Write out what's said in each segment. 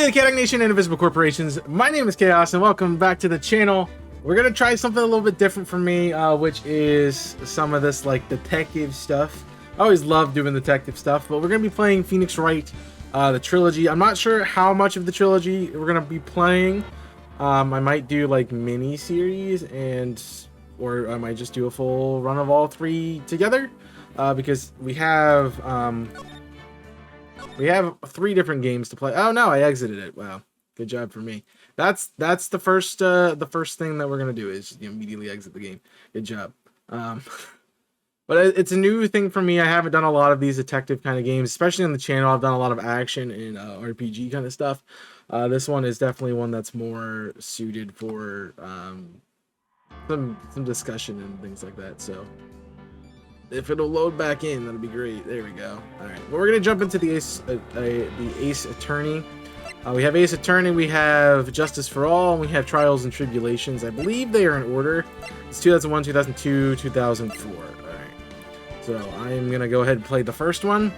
Hey Chaotic Nation and Invisible Corporations, my name is Chaos and welcome back to the channel. We're gonna try something a little bit different for me, which is some of this like detective stuff. I always love doing detective stuff, but we're gonna be playing Phoenix Wright, the trilogy. I'm not sure how much of the trilogy we're gonna be playing. I might do like mini series or I might just do a full run of all three together, because we have 3 different games to play. Oh no, I exited it. Wow, good job for me. That's the first thing that we're gonna do is immediately exit the game. Good job. But it's a new thing for me. I haven't done a lot of these detective kind of games, especially on the channel. I've done a lot of action and RPG kind of stuff. This one is definitely one that's more suited for some discussion and things like that. So if it'll load back in, that'll be great. There we go. All right. Well, we're gonna jump into the Ace Attorney. We have Ace Attorney. We have Justice for All, and we have Trials and Tribulations. I believe they are in order. It's 2001, 2002, 2004. All right. So I'm gonna go ahead and play the first one,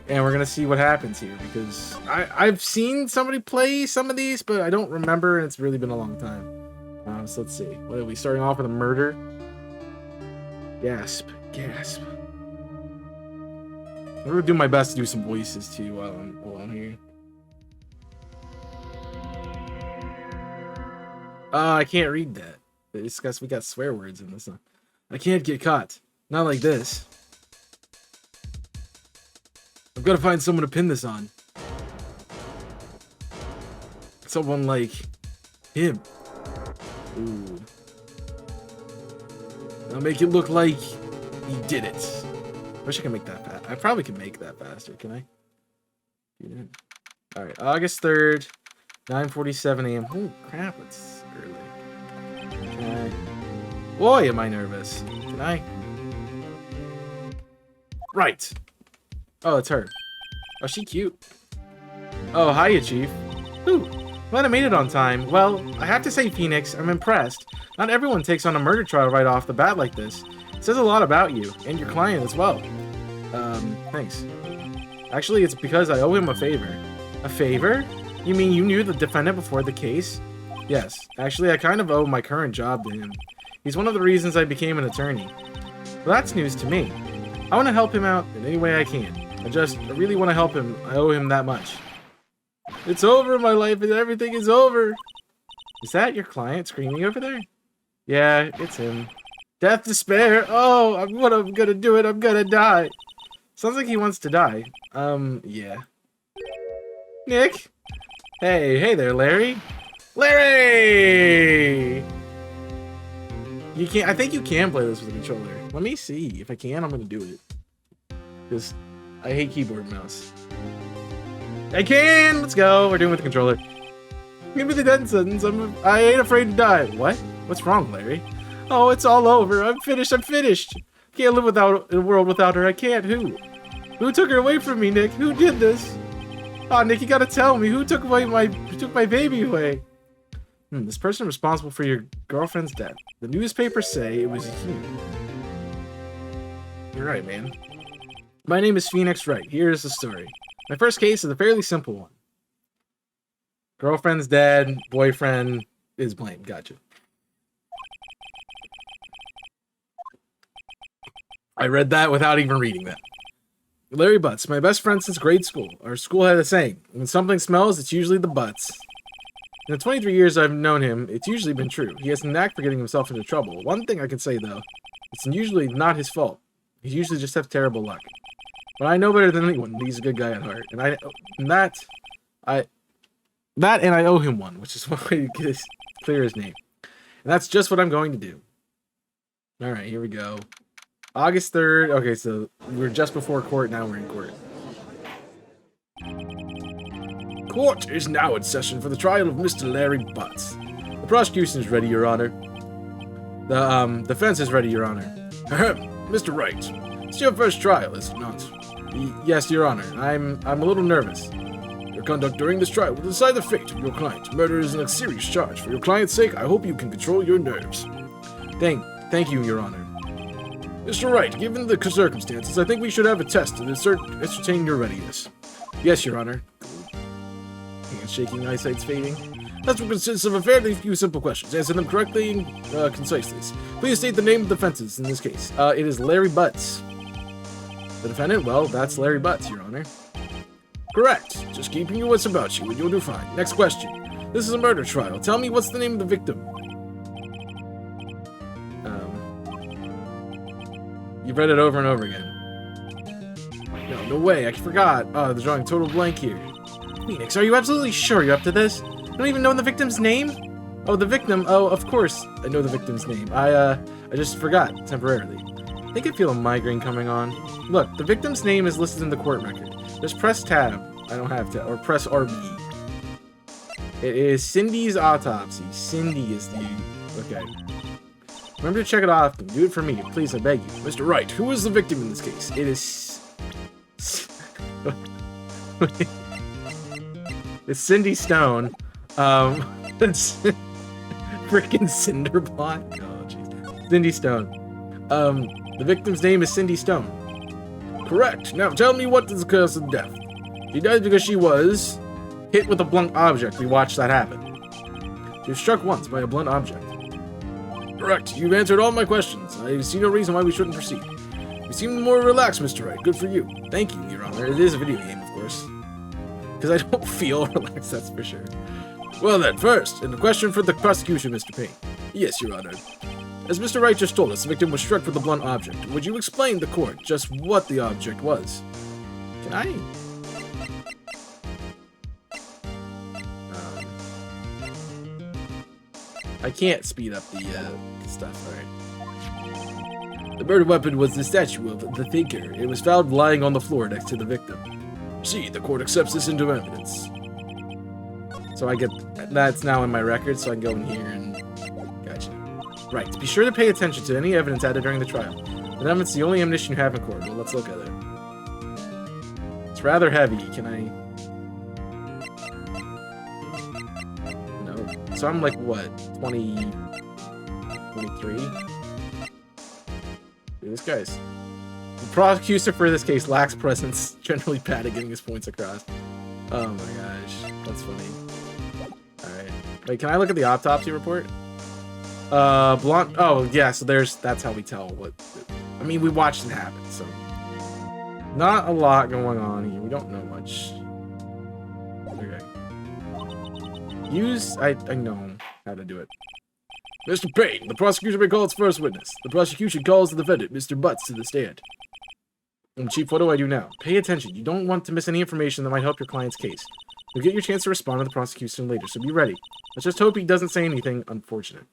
and we're gonna see what happens here because I've seen somebody play some of these, but I don't remember, and it's really been a long time. So let's see. What are we starting off with? A murder. Gasp. Gasp. I'm gonna do my best to do some voices too while I'm here. I can't read that. We got swear words in this one. I can't get caught. Not like this. I've got to find someone to pin this on. Someone like him. Ooh. I'll make it look like he did it. Wish I could make that fast. I probably can make that faster. Can I? Yeah. All right, August 3rd, 9:47 a.m. Holy crap, it's early. Okay. Boy, am I nervous. Can I? Right. Oh, it's her. Oh, she cute. Oh, hiya, Chief. Ooh, glad I made it on time. Well, I have to say, Phoenix, I'm impressed. Not everyone takes on a murder trial right off the bat like this. It says a lot about you, and your client as well. Thanks. Actually, it's because I owe him a favor. A favor? You mean you knew the defendant before the case? Yes. Actually, I kind of owe my current job to him. He's one of the reasons I became an attorney. Well, that's news to me. I want to help him out in any way I can. I really want to help him. I owe him that much. It's over, my life, and everything is over. Is that your client screaming over there? Yeah, it's him. Death, despair. Oh, I'm gonna do it. I'm gonna die. Sounds like he wants to die. Yeah. Nick? Hey there, Larry. Larry! You can't. I think you can play this with a controller. Let me see. If I can, I'm gonna do it. Because I hate keyboard and mouse. I can! Let's go. We're doing it with the controller. Give me the death sentence. I ain't afraid to die. What? What's wrong, Larry? Oh, it's all over. I'm finished. Can't live without a world without her. I can't. Who? Who took her away from me, Nick? Who did this? Oh, Nick, you gotta tell me. Who took my baby away? This person responsible for your girlfriend's death. The newspapers say it was you. You're right, man. My name is Phoenix Wright. Here's the story. My first case is a fairly simple one. Girlfriend's dead. Boyfriend is blamed. Gotcha. I read that without even reading that. Larry Butts, my best friend since grade school. Our school had a saying, when something smells, it's usually the butts. In the 23 years I've known him, it's usually been true. He has a knack for getting himself into trouble. One thing I can say, though, it's usually not his fault. He usually just has terrible luck. But I know better than anyone he's a good guy at heart. And I owe him one, which is why I get clear his name. And that's just what I'm going to do. Alright, here we go. August 3rd. Okay, so we're just before court. Now we're in court. Court is now in session for the trial of Mr. Larry Butts. The prosecution is ready, Your Honor. The defense is ready, Your Honor. Mr. Wright, it's your first trial, is it not? Yes, Your Honor. I'm a little nervous. Your conduct during this trial will decide the fate of your client. Murder is a serious charge. For your client's sake, I hope you can control your nerves. Thank you, Your Honor. Mr. Wright, given the circumstances, I think we should have a test to ascertain your readiness. Yes, Your Honor. Hands shaking, eyesight's fading. That's what consists of a fairly few simple questions. Answer them correctly and concisely. Please state the name of the defenses in this case. It is Larry Butts. The defendant? Well, that's Larry Butts, Your Honor. Correct. Just keeping your wits about you and you'll do fine. Next question. This is a murder trial. Tell me what's the name of the victim. You've read it over and over again. No way, I forgot. Oh, the drawing total blank here. Phoenix, are you absolutely sure you're up to this? You don't even know the victim's name? Oh, the victim. Oh, of course I know the victim's name. I just forgot temporarily. I think I feel a migraine coming on. Look, the victim's name is listed in the court record. Just press tab. I don't have to. Or press RB. It is Cindy's autopsy. Cindy is the... Okay. Remember to check it often. Do it for me, please, I beg you. Mr. Wright, who is the victim in this case? It is... It's Cindy Stone. It's freaking Cinderbot. Oh, jeez. Cindy Stone. The victim's name is Cindy Stone. Correct. Now tell me what is the cause of death. She died because she was hit with a blunt object. We watched that happen. She was struck once by a blunt object. Correct. You've answered all my questions. I see no reason why we shouldn't proceed. You seem more relaxed, Mr. Wright. Good for you. Thank you, Your Honor. It is a video game, of course. Because I don't feel relaxed, that's for sure. Well then, first, and the question for the prosecution, Mr. Payne. Yes, Your Honor. As Mr. Wright just told us, the victim was struck with a blunt object. Would you explain to court just what the object was? Can I? I can't speed up the stuff, alright. The murder weapon was the statue of the thinker. It was found lying on the floor next to the victim. See, the court accepts this into evidence. So I get, that's now in my record, so I can go in here and, gotcha. Right, be sure to pay attention to any evidence added during the trial. The evidence is the only ammunition you have in court. Well, let's look at it. It's rather heavy. Can I? No. So I'm like, what, 20, 23? Dude, this guy's... The prosecutor for this case lacks presence, generally bad at getting his points across. Oh my gosh, that's funny. Alright. Wait, can I look at the autopsy report? Blunt. Oh, yeah, so that's how we tell what. I mean, we watched it happen, so. Not a lot going on here. We don't know much. Okay. I know how to do it. Mr. Payne, the prosecution may call its first witness. The prosecution calls the defendant, Mr. Butts, to the stand. Chief, what do I do now? Pay attention. You don't want to miss any information that might help your client's case. You'll get your chance to respond to the prosecution later, so be ready. Let's just hope he doesn't say anything unfortunate.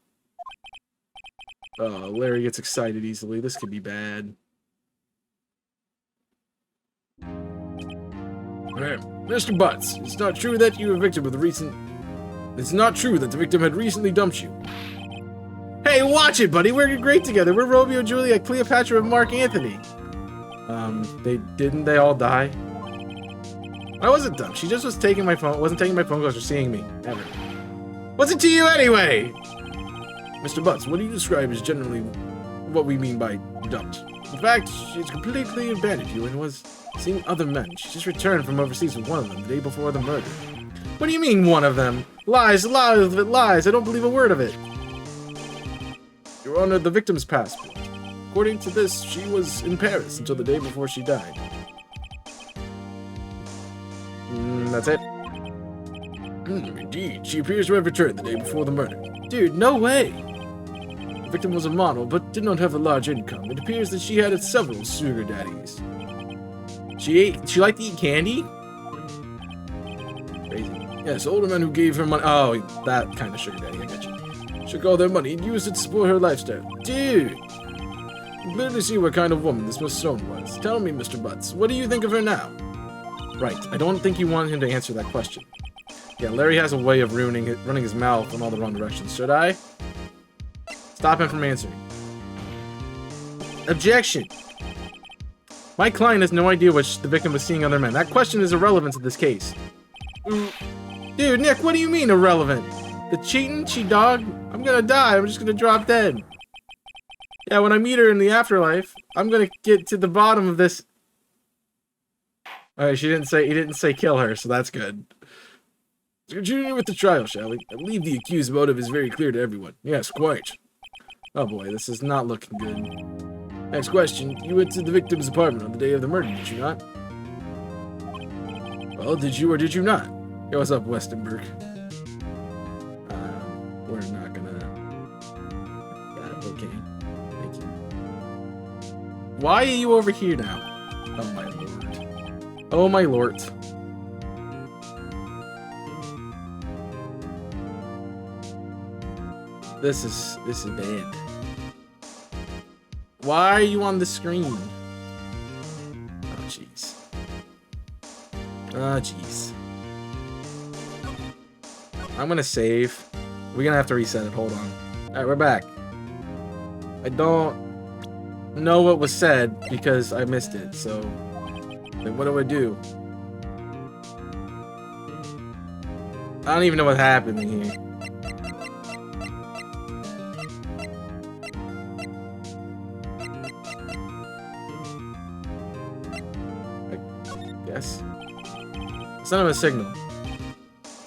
Oh, Larry gets excited easily. This could be bad. Mr. Butts, it's not true that you were victim of the recent... It's not true that the victim had recently dumped you. Hey, watch it, buddy! We're great together. We're Romeo, Juliet, Cleopatra, and Mark Anthony. Didn't they all die? I wasn't dumb. She just was taking my phone. Wasn't taking my phone calls or seeing me. Ever. What's it to you anyway? Mr. Butts, what do you describe as generally what we mean by dumped? In fact, she's completely abandoned you and was seeing other men. She just returned from overseas with one of them the day before the murder. What do you mean, one of them? Lies, a lot of it lies. I don't believe a word of it. Your Honor, the victim's passport. According to this, she was in Paris until the day before she died. That's it. Indeed, she appears to have returned the day before the murder. Dude, no way! The victim was a model, but did not have a large income. It appears that she had several sugar daddies. She liked to eat candy? Crazy. Yes, older men who gave her money. Oh, that kind of sugar daddy, I get you. Took all their money and used it to support her lifestyle. Dude! You can clearly see what kind of woman this Miss Stone was. Tell me, Mr. Butts, what do you think of her now? Right, I don't think you want him to answer that question. Yeah, Larry has a way of running his mouth in all the wrong directions. Should I? Stop him from answering. Objection! My client has no idea what the victim was seeing other men. That question is irrelevant to this case. Dude, Nick, what do you mean irrelevant? The cheating, she dog? I'm gonna die. I'm just gonna drop dead. Yeah, when I meet her in the afterlife, I'm gonna get to the bottom of this. Alright, he didn't say kill her, so that's good. Let's continue with the trial, shall we? I believe the accused motive is very clear to everyone. Yes, quite. Oh boy, this is not looking good. Next question. You went to the victim's apartment on the day of the murder, did you not? Well, did you or did you not? Yo, what's up, Westenberg? We're not gonna... okay. Thank you. Why are you over here now? Oh my lord. Oh my lord. This is bad. Why are you on the screen? Oh jeez. Oh jeez. I'm gonna save. We're gonna have to reset it. Hold on. Alright, we're back. I don't know what was said because I missed it, so then what do I do? I don't even know what's happening here. I guess. Send him a signal.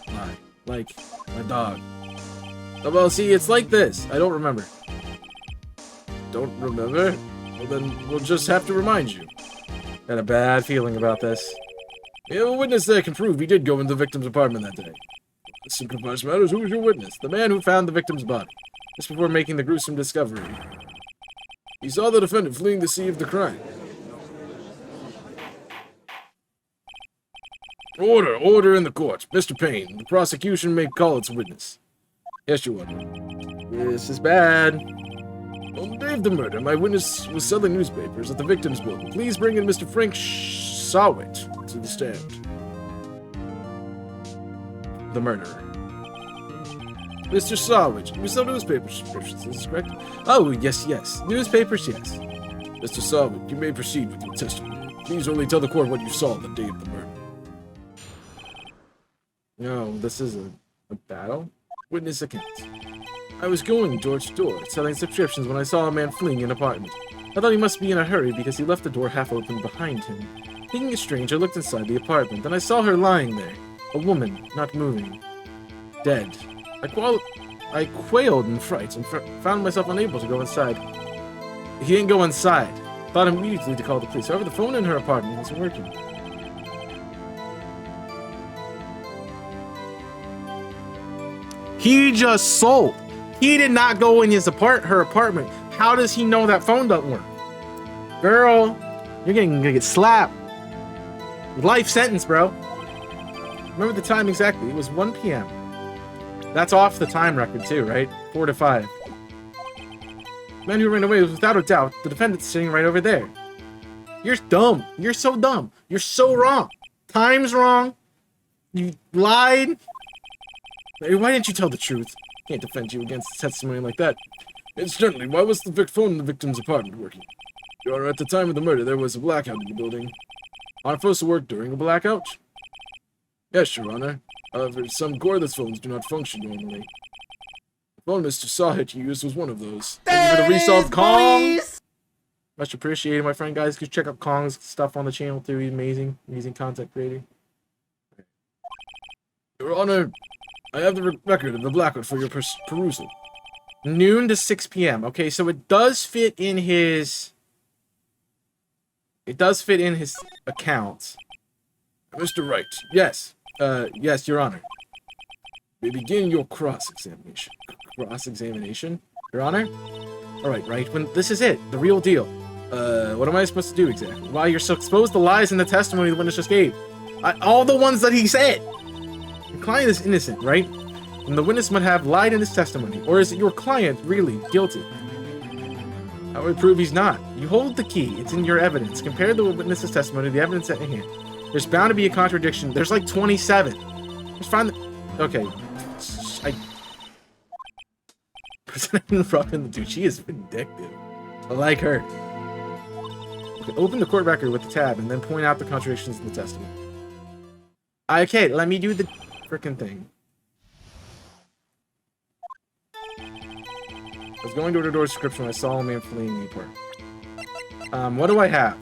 Why? Like my dog. Oh, well, see, it's like this. I don't remember. Don't remember? Well, then we'll just have to remind you. Got a bad feeling about this. We have a witness that can prove he did go into the victim's apartment that day. Simplifies matters. Who was your witness? The man who found the victim's body, just before making the gruesome discovery. He saw the defendant fleeing the scene of the crime. Order! Order in the court. Mr. Payne, the prosecution may call its witness. Yes, Your Honor. This is bad. On the day of the murder, my witness was selling newspapers at the victim's building. Please bring in Mr. Frank Sawhit to the stand. The murderer. Mr. Sawhit, you sell newspaper subscriptions, is this correct? Oh, yes, yes. Newspapers, yes. Mr. Sawhit, you may proceed with your testimony. Please only tell the court what you saw on the day of the murder. No, this is a battle? Witness account. I was going door to door, selling subscriptions when I saw a man fleeing an apartment. I thought he must be in a hurry because he left the door half open behind him. Thinking it strange, I looked inside the apartment, and I saw her lying there. A woman, not moving. Dead. I quailed in fright and found myself unable to go inside. He didn't go inside. Thought immediately to call the police. However, the phone in her apartment wasn't working. He just sold. He did not go in her apartment. How does he know that phone doesn't work? Girl, you're gonna get slapped. Life sentence, bro. Remember the time exactly. It was 1 p.m. That's off the time record too, right? 4 to 5. The man who ran away was without a doubt the defendant sitting right over there. You're dumb. You're so dumb. You're so wrong. Time's wrong. You lied. Why didn't you tell the truth? Can't defend you against testimony like that. Incidentally, why was the phone in the victim's apartment working? Your Honor, at the time of the murder, there was a blackout in the building. Aren't supposed to work during a blackout? Yes, Your Honor. However, some cordless phones do not function normally. The phone Mr. Sawhit used was one of those. Thank you for the resolved Kong! Much appreciated, my friend, guys. You can check out Kong's stuff on the channel too. He's amazing content creator. Your Honor, I have the record of the blackout for your perusal. Noon to 6 p.m. Okay, so it does fit in his... It does fit in his account. Mr. Wright, yes. Yes, Your Honor. We begin your cross-examination. Cross-examination? Your Honor? Alright, right. When this is it. The real deal. What am I supposed to do exactly? Why, you're so exposed to lies in the testimony the witness just gave. All the ones that he said! Your client is innocent, right? And the witness might have lied in his testimony. Or is it your client really guilty? I would prove he's not. You hold the key. It's in your evidence. Compare the witness's testimony to the evidence at hand. There's bound to be a contradiction. There's like 27. Just find the... Okay. Interrupting the dude. She is vindictive. I like her. Okay, open the court record with the tab and then point out the contradictions in the testimony. Okay, let me do the frickin' thing. I was going door-to-door description when I saw a man fleeing the apartment. What do I have?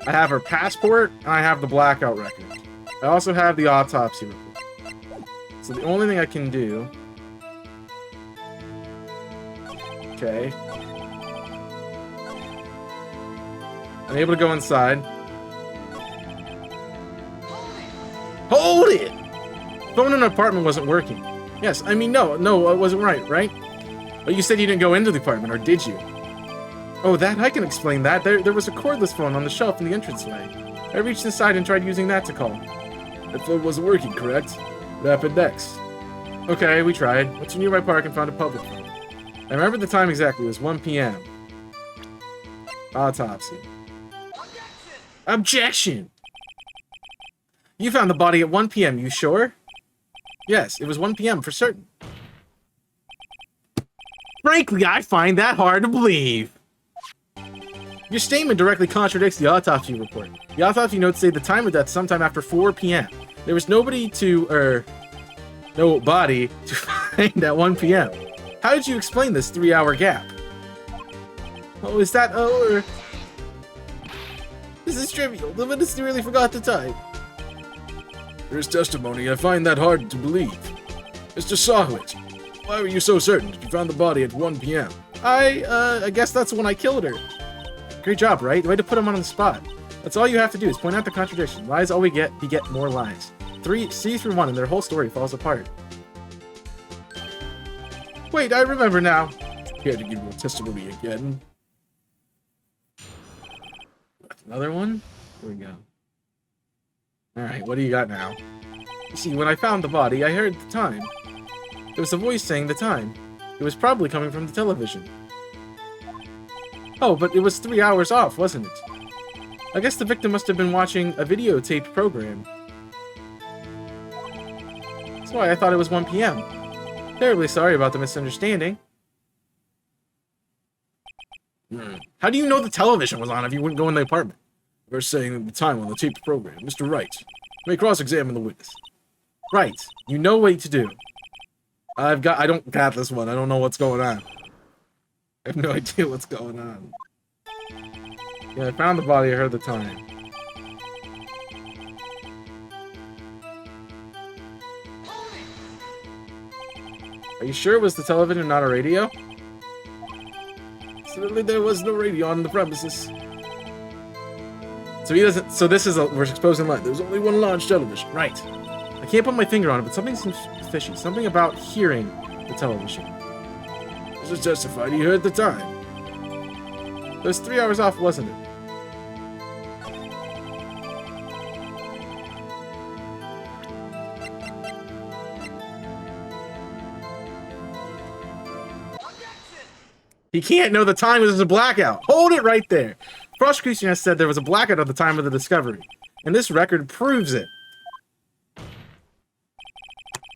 I have her passport, and I have the blackout record. I also have the autopsy report. So the only thing I can do... Okay. I'm able to go inside. Hold it! Phone in an apartment wasn't working. Yes, I mean, no, it wasn't right? But you said you didn't go into the apartment, or did you? Oh, that? I can explain that. There was a cordless phone on the shelf in the entranceway. I reached inside and tried using that to call. That phone wasn't working, correct? What happened next? Okay, we tried. Went to a nearby park and found a public phone. I remember the time exactly. It was 1 p.m. Autopsy. Objection! You found the body at 1 p.m., you sure? Yes, it was 1 p.m. for certain. Frankly, I find that hard to believe. Your statement directly contradicts the autopsy report. The autopsy notes say the time of death sometime after 4 p.m. There was no body to find at 1 p.m. How did you explain this 3-hour gap? Oh, is that or... This is trivial. The witness nearly forgot the time. There's testimony. I find that hard to believe. Mr. Sawhit, why were you so certain that you found the body at 1 p.m.? I guess that's when I killed her. Great job, right? Way to put him on the spot. That's all you have to do is point out the contradiction. Lies all we get, you get more lies. 3 see through 1 and their whole story falls apart. Wait, I remember now. You had to give your testimony again. Another one? Here we go. Alright, what do you got now? You see, when I found the body, I heard the time. There was a voice saying the time. It was probably coming from the television. Oh, but it was 3 hours off, wasn't it? I guess the victim must have been watching a videotaped program. That's why I thought it was 1 p.m. Terribly sorry about the misunderstanding. How do you know the television was on if you wouldn't go in the apartment? We're saying the time on the taped program. Mr. Wright, may cross-examine the witness. Right. You know what to do. I don't got this one. I don't know what's going on. I have no idea what's going on. Yeah, I found the body. I heard the time. Are you sure it was the television, not a radio? Certainly there was no radio on the premises. So he doesn't. So this is we're exposing light. There's only one large television. Right. I can't put my finger on it, but something seems fishy. Something about hearing the television. This is justified. He heard the time. It was 3 hours off, wasn't it? He can't know the time because there's a blackout. Hold it right there. Prosecution has said there was a blackout at the time of the discovery, and this record proves it.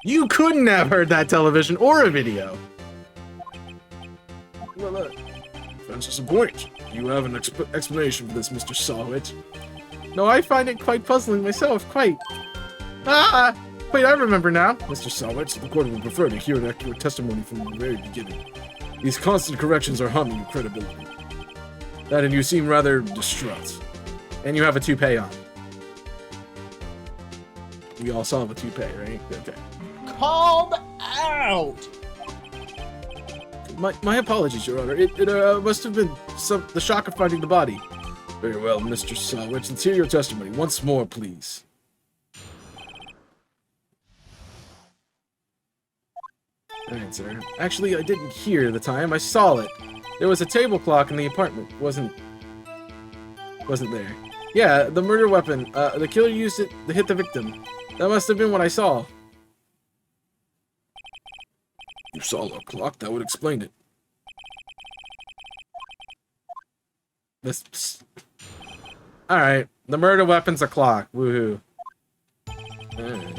You couldn't have heard that television or a video. Well, Francis, a point. Do you have an explanation for this, Mr. Sawhit? No, I find it quite puzzling myself, quite. Ah! Wait, I remember now. Mr. Sawhit, the court would prefer to hear an accurate testimony from the very beginning. These constant corrections are harming your credibility. That and you seem rather distraught. And you have a toupee on. We all saw the toupee, right? Okay. Called out! My apologies, Your Honor. It must have been the shock of finding the body. Very well, Mr. Sawhit. Let's hear your testimony once more, please. Alright, sir. Actually, I didn't hear the time. I saw it. There was a table clock in the apartment. Wasn't there. Yeah, the murder weapon. The killer used it to hit the victim. That must have been what I saw. You saw a clock? That would explain it. This... Alright. The murder weapon's a clock. Woohoo. Alright.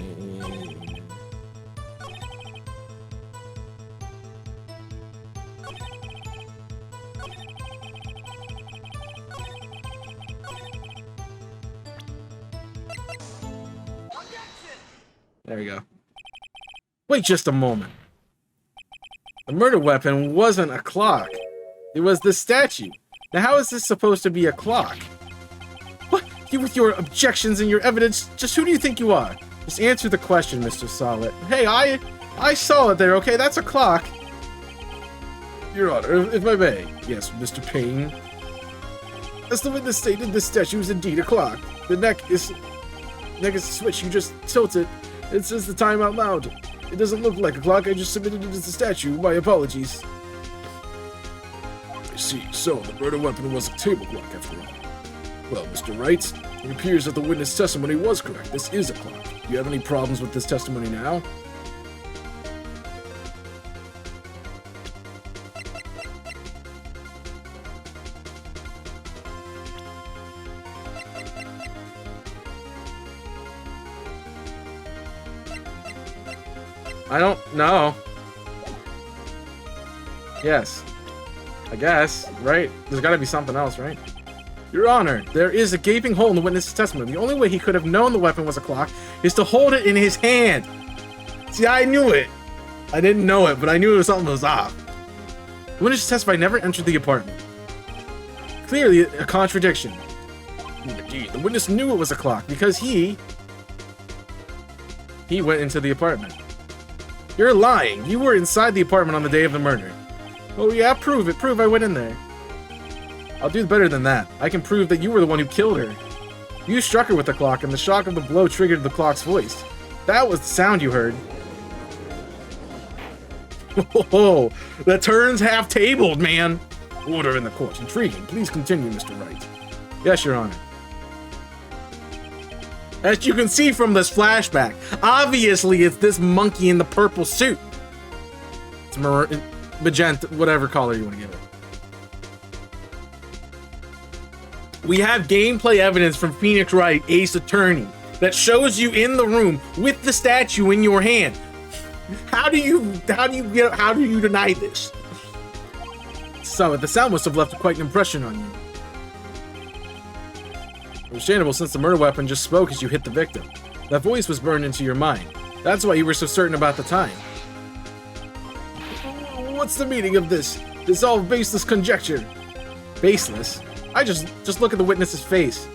There we go. Wait just a moment. The murder weapon wasn't a clock. It was the statue. Now how is this supposed to be a clock? What? You with your objections and your evidence, just who do you think you are? Just answer the question, Mr. Sawhit. Hey, I saw it there, okay? That's a clock. Your Honor, if I may. Yes, Mr. Payne. As the witness stated, this statue is indeed a clock. The neck is a switch. You just tilt it. It says the time out loud. It doesn't look like a clock. I just submitted it as a statue. My apologies. I see. So, the murder weapon was a table clock after all. Well, Mr. Wright, it appears that the witness' testimony was correct. This is a clock. Do you have any problems with this testimony now? I don't know. Yes. I guess, right? There's gotta be something else, right? Your Honor, there is a gaping hole in the witness's testimony. The only way he could have known the weapon was a clock is to hold it in his hand. See, I knew it. I didn't know it, but I knew something was off. The witness testified never entered the apartment. Clearly a contradiction. Indeed, the witness knew it was a clock because he went into the apartment. You're lying. You were inside the apartment on the day of the murder. Oh yeah, prove it. Prove I went in there. I'll do better than that. I can prove that you were the one who killed her. You struck her with the clock, and the shock of the blow triggered the clock's voice. That was the sound you heard. Oh, the turn's half-tabled, man. Order in the court. Intriguing. Please continue, Mr. Wright. Yes, Your Honor. As you can see from this flashback, obviously it's this monkey in the purple suit. It's magenta, whatever color you want to give it. We have gameplay evidence from Phoenix Wright, Ace Attorney, that shows you in the room with the statue in your hand. How do you deny this? So the sound must have left quite an impression on you. Understandable, since the murder weapon just spoke as you hit the victim. That voice was burned into your mind. That's why you were so certain about the time. What's the meaning of this? It's all baseless conjecture. Baseless? I just look at the witness's face.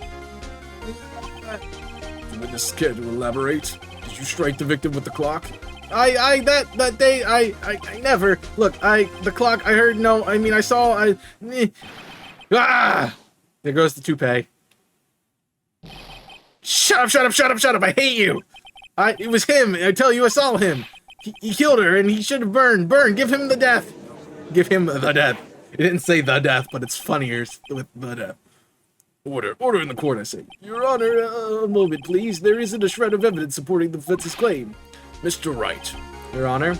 The witness scared to elaborate. Did you strike the victim with the clock? That day, I never. Look, the clock, I heard, no, I mean, I saw, There goes the toupee. Shut up, I hate you! It was him, I tell you, I saw him! He killed her, and he should have burned! Give him the death! Give him the death. It didn't say the death, but it's funnier with the death. Order in the court, I say. Your Honor, a moment, please. There isn't a shred of evidence supporting the defense's claim. Mr. Wright. Your Honor.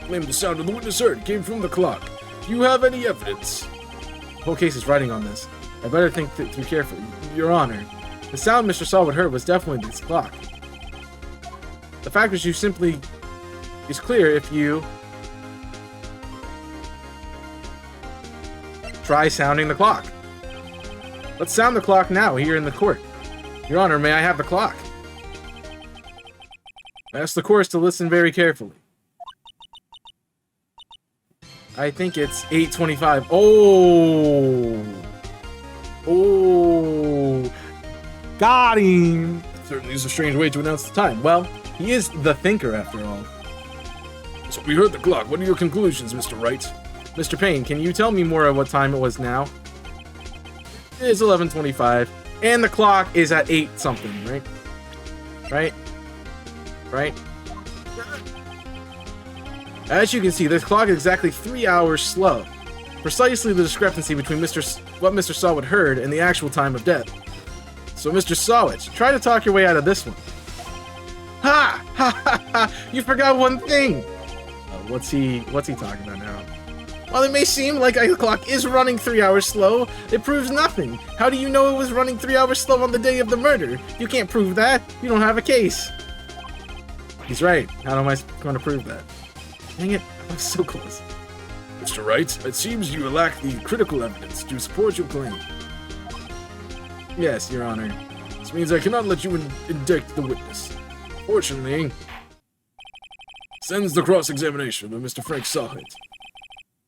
Claim the sound of the witness heard came from the clock. Do you have any evidence? The whole case is riding on this. I better think through carefully. Your Honor. The sound Mr. Sawhit heard was definitely this clock. The fact is is clear if you try sounding the clock. Let's sound the clock now here in the court. Your Honor, may I have the clock? I ask the courts to listen very carefully. I think it's 8:25. Oh! Got him! Certainly is a strange way to announce the time. Well, he is the thinker after all. So we heard the clock. What are your conclusions, Mr. Wright? Mr. Payne, can you tell me more of what time it was now? It is 11:25, and the clock is at 8 something, right? Right? As you can see, this clock is exactly 3 hours slow. Precisely the discrepancy between what Mr. Sawhit heard and the actual time of death. So, Mr. Sawhit, try to talk your way out of this one. Ha! Ha ha ha! You forgot one thing! What's he talking about now? While it may seem like the clock is running 3 hours slow, it proves nothing. How do you know it was running 3 hours slow on the day of the murder? You can't prove that. You don't have a case. He's right. How am I going to prove that? Dang it, I'm so close. Mr. Wright, it seems you lack the critical evidence to support your claim. Yes, Your Honor. This means I cannot let you indict the witness. Fortunately, sends the cross-examination of Mr. Frank Sawhit.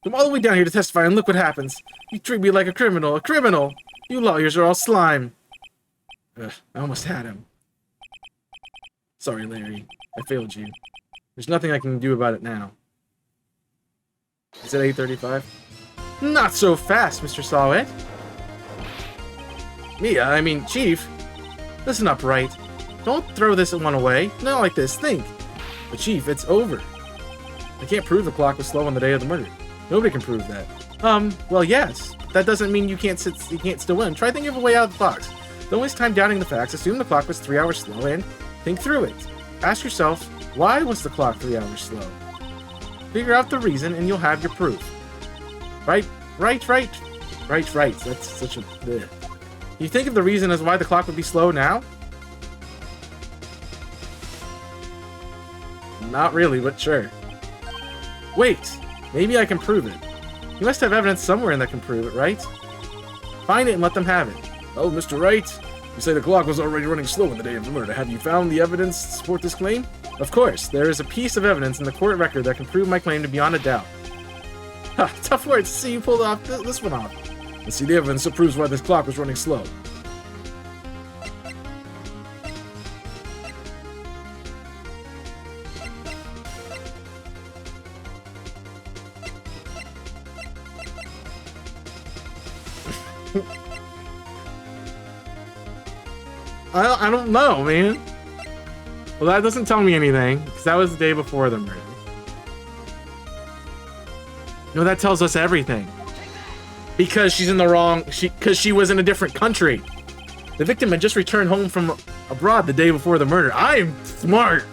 Come all the way down here to testify, and look what happens. You treat me like a criminal. A criminal! You lawyers are all slime. Ugh, I almost had him. Sorry, Larry. I failed you. There's nothing I can do about it now. Is it 8:35? Not so fast, Mr. Sawhit. I mean, Chief. Listen up, Wright. Don't throw this one away. Not like this. Think. But Chief, it's over. I can't prove the clock was slow on the day of the murder. Nobody can prove that. Well, yes. That doesn't mean you can't still win. Try thinking of a way out of the box. Don't waste time doubting the facts. Assume the clock was 3 hours slow and think through it. Ask yourself, why was the clock 3 hours slow? Figure out the reason and you'll have your proof. Right. That's such a... Bleh. You think of the reason as why the clock would be slow now? Not really, but sure. Wait, maybe I can prove it. You must have evidence somewhere that can prove it, right? Find it and let them have it. Oh, Mr. Wright, you say the clock was already running slow on the day of the murder. Have you found the evidence to support this claim? Of course, there is a piece of evidence in the court record that can prove my claim to beyond a doubt. Ha, tough words to see you pulled off this one off. Let's see the evidence that proves why this clock was running slow. I don't know, man. Well, that doesn't tell me anything, because that was the day before the murder. No, that tells us everything. Because she's in the wrong... Because she was in a different country. The victim had just returned home from abroad the day before the murder. I am smart.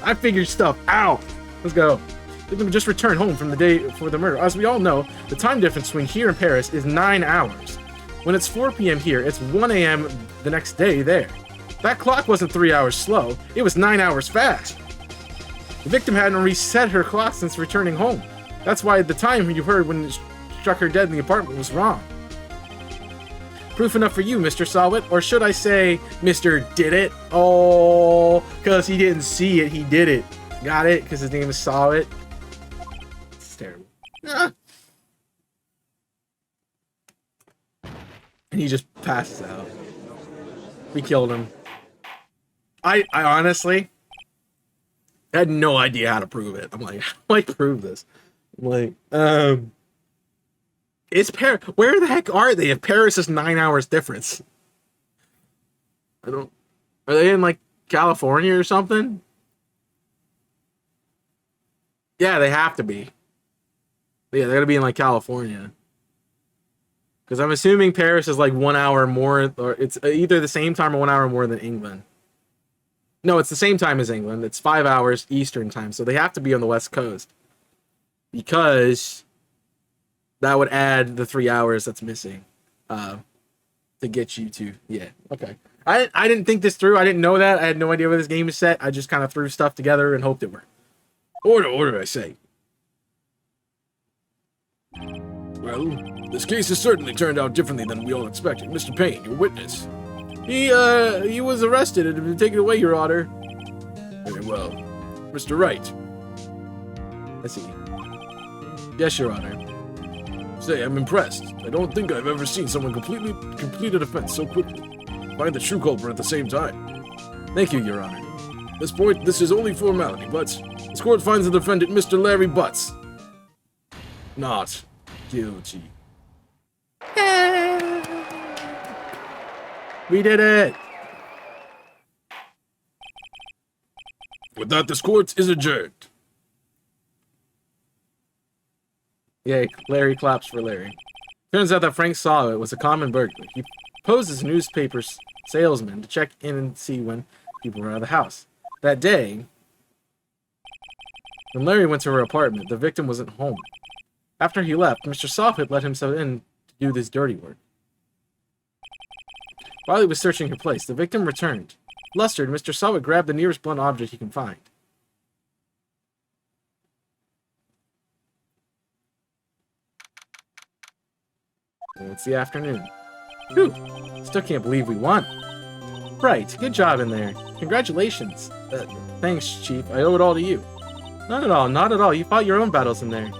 I figured stuff out. Let's go. The victim had just returned home from the day before the murder. As we all know, the time difference between here and Paris is 9 hours. When it's 4 p.m. here, it's 1 a.m. the next day there. That clock wasn't 3 hours slow, it was 9 hours fast. The victim hadn't reset her clock since returning home. That's why the time you heard when it struck her dead in the apartment was wrong. Proof enough for you, Mr. Sawhit, or should I say, Mr. Did It? Oh, because he didn't see it, he did it. Got it? Because his name is Sawhit. It's terrible. Ah. And he just passes out. We killed him. I honestly had no idea how to prove it. I'm like, how do I prove this? I'm like, it's Paris. Where the heck are they if Paris is 9 hours difference? I don't... Are they in, like, California or something? Yeah, they have to be. Yeah, they're gonna be in, like, California. Because I'm assuming Paris is, like, 1 hour more... Or it's either the same time or 1 hour more than England. No, it's the same time as England. It's 5 hours Eastern time. So they have to be on the West Coast. Because that would add the 3 hours that's missing. To get you to... Yeah, okay. I didn't think this through. I didn't know that. I had no idea where this game is set. I just kind of threw stuff together and hoped it worked. Order, I say. Well, this case has certainly turned out differently than we all expected. Mr. Payne, your witness. He was arrested and been taken away, Your Honor. Very well. Mr. Wright. I see. Yes, Your Honor. Say, I'm impressed. I don't think I've ever seen someone complete a defense so quickly. Find the true culprit at the same time. Thank you, Your Honor. At this point, this is only formality, but this court finds the defendant, Mr. Larry Butts, not guilty. We did it! With that, this court is adjourned. Yay, Larry claps for Larry. Turns out that Frank Sawhit was a common burglar. He posed as a newspaper salesman to check in and see when people were out of the house. That day, when Larry went to her apartment, the victim wasn't home. After he left, Mr. Sawhit let himself in to do this dirty work. While he was searching her place, the victim returned. Flustered, Mr. Sawhit grabbed the nearest blunt object he can find. And it's the afternoon. Whew! Still can't believe we won. Right, good job in there. Congratulations. Thanks, Chief. I owe it all to you. Not at all, not at all. You fought your own battles in there.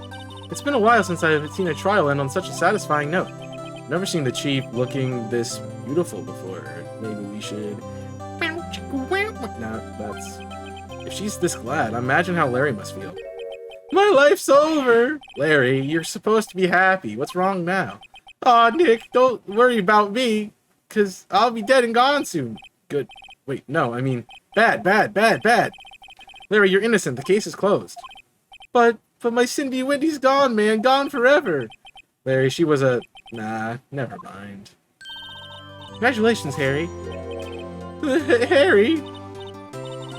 It's been a while since I've seen a trial end on such a satisfying note. I've never seen the Chief looking this beautiful before. Maybe we should... No, that's... If she's this glad, imagine how Larry must feel. My life's over! Larry, you're supposed to be happy. What's wrong now? Aw, Nick, don't worry about me, 'cause I'll be dead and gone soon. Good. Wait, no, I mean, bad. Larry, you're innocent. The case is closed. But my Cindy Wendy's gone, man. Gone forever. Larry, she was a... Nah, never mind. Congratulations, Harry. Harry?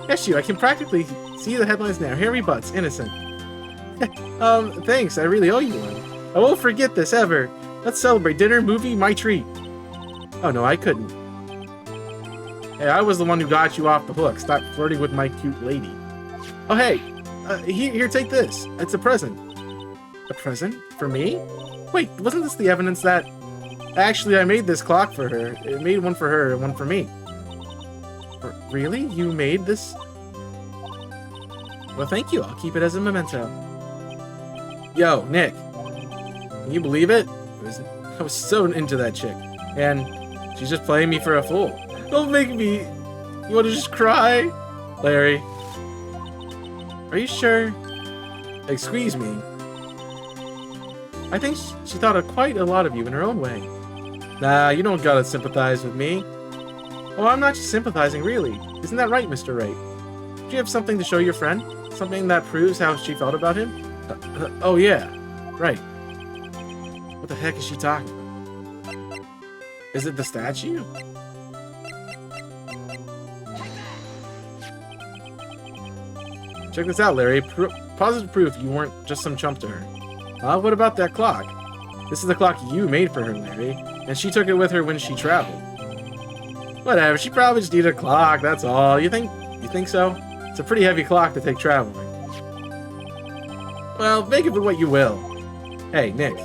Yes, I can practically see the headlines now. Harry Butts, innocent. Thanks. I really owe you one. I won't forget this ever. Let's celebrate. Dinner, movie, my treat. Oh, no, I couldn't. Hey, I was the one who got you off the hook. Stop flirting with my cute lady. Oh, hey. Here, take this. It's a present. A present? For me? Wait, wasn't this the evidence that... Actually, I made this clock for her. It made one for her and one for me. Really? You made this? Well, thank you. I'll keep it as a memento. Yo, Nick. Can you believe it? I was so into that chick. And she's just playing me for a fool. Don't make me... You want to just cry? Larry. Are you sure? Excuse me. I think she thought of quite a lot of you in her own way. Nah, you don't gotta sympathize with me. Oh, I'm not just sympathizing, really. Isn't that right, Mr. Wright? Do you have something to show your friend? Something that proves how she felt about him? Oh, yeah. Right. What the heck is she talking about? Is it the statue? Check this out, Larry. Positive proof you weren't just some chump to her. What about that clock? This is the clock you made for her, Larry. And she took it with her when she traveled. Whatever, she probably just needed a clock, that's all. You think so? It's a pretty heavy clock to take traveling. Well, make of it what you will. Hey, Nick.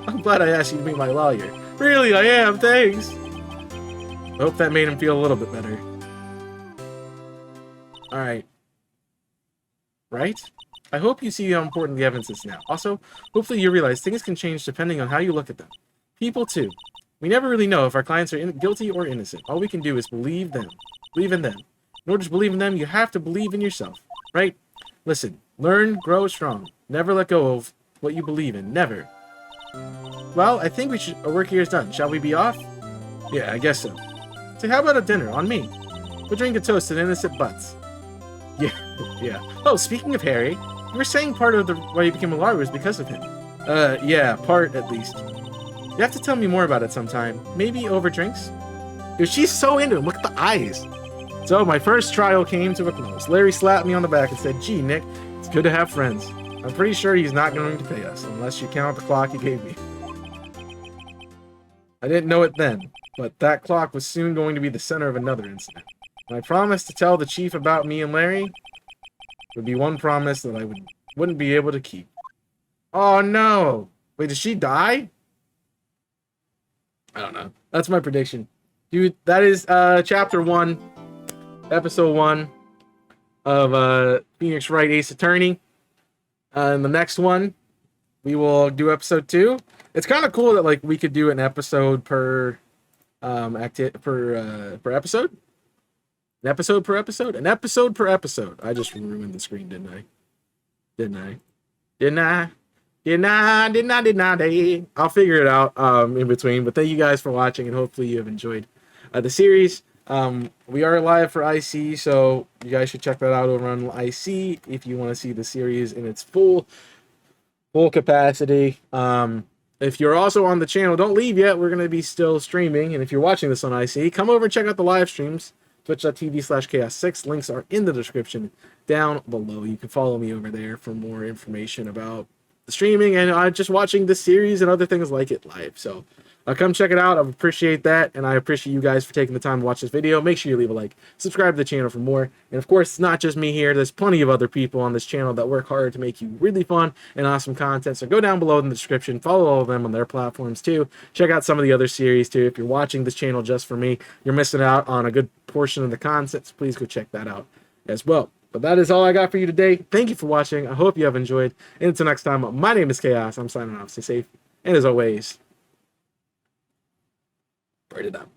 I'm glad I asked you to be my lawyer. Really, I am, thanks. I hope that made him feel a little bit better. Alright. Right? I hope you see how important the evidence is now. Also, hopefully you realize things can change depending on how you look at them. People, too. We never really know if our clients are guilty or innocent. All we can do is believe them. Believe in them. In order to believe in them, you have to believe in yourself. Right? Listen. Learn, grow strong. Never let go of what you believe in. Never. Well, I think our work here is done. Shall we be off? Yeah, I guess so. So how about a dinner? On me. We'll drink a toast to innocent butts. Yeah, yeah. Oh, speaking of Harry, you were saying part of why you became a lawyer was because of him. Yeah, part at least. You have to tell me more about it sometime. Maybe over drinks? Dude, she's so into him. Look at the eyes. So my first trial came to a close. Larry slapped me on the back and said, "Gee, Nick, it's good to have friends. I'm pretty sure he's not going to pay us, unless you count the clock he gave me." I didn't know it then, but that clock was soon going to be the center of another incident. And I promised to tell the chief about me and Larry. Would be one promise that I wouldn't be able to keep. Oh no! Wait, did she die? I don't know. That's my prediction. Dude, that is chapter 1, episode 1 of Phoenix Wright Ace Attorney. In the next one, we will do episode 2. It's kind of cool that like we could do an episode per episode. An episode per episode? An episode per episode. I just ruined the screen, didn't I? Didn't I? I'll figure it out in between. But thank you guys for watching, and hopefully you have enjoyed the series. We are live for IC, so you guys should check that out over on IC if you want to see the series in its full capacity. If you're also on the channel, don't leave yet. We're going to be still streaming. And if you're watching this on IC, come over and check out the live streams. Twitch.tv/chaos6. Links are in the description down below. You can follow me over there for more information about the streaming and just watching this series and other things like it live. So come check it out. I appreciate that, and I appreciate you guys for taking the time to watch this video. Make sure you leave a like, subscribe to the channel for more. And of course, it's not just me here. There's plenty of other people on this channel that work hard to make you really fun and awesome content. So go down below in the description, follow all of them on their platforms too. Check out some of the other series too. If you're watching this channel just for me, you're missing out on a good portion of the content, so please go check that out as well. But that is all I got for you today. Thank you for watching. I hope you have enjoyed. And until next time, my name is Chaos. I'm signing off. Stay safe. And as always, burn it up.